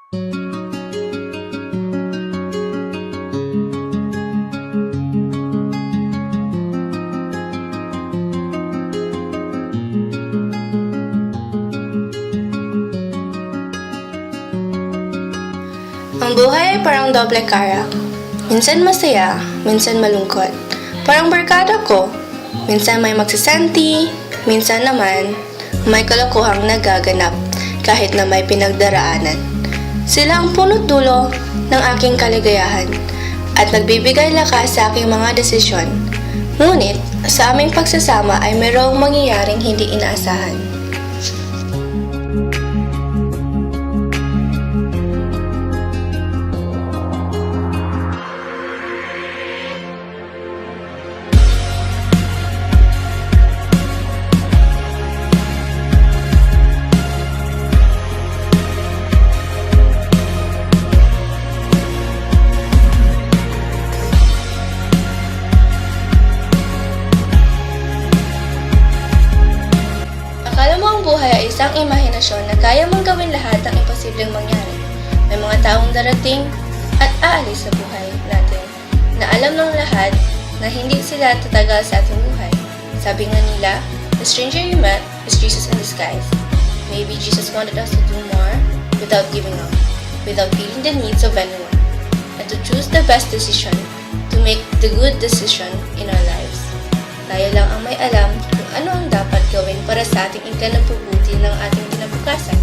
Ang buhay ay parang doble cara. Minsan masaya, minsan malungkot. Parang barkada ko. Minsan may magsisenti, minsan naman may kalokohang nagaganap kahit na may pinagdaraanan. Sila ang punot dulo ng aking kaligayahan at nagbibigay lakas sa aking mga desisyon. Ngunit sa aming pagsasama ay mayroong mangyayaring hindi inaasahan. Akala mo ang buhay ay isang imahinasyon na kaya mong gawin lahat ng imposibleng mangyari. May mga taong darating at aalis sa buhay natin na alam ng lahat na hindi sila tatagal sa ating buhay. Sabi nga nila, the stranger you met is Jesus in disguise. Maybe Jesus wanted us to do more without giving up, without feeling the needs of anyone, and to choose the best decision, to make the good decision in our lives. Tayo lang ang may alam kung ano ang dapat gawin para sa ating ikanabubuti ng ating kinabukasan.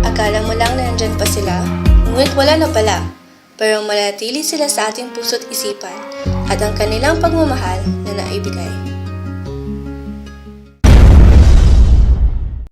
Akala mo lang na nandyan pa sila, ngunit wala na pala. Pero manatili sila sa ating puso't isipan at ang kanilang pagmamahal na naibigay.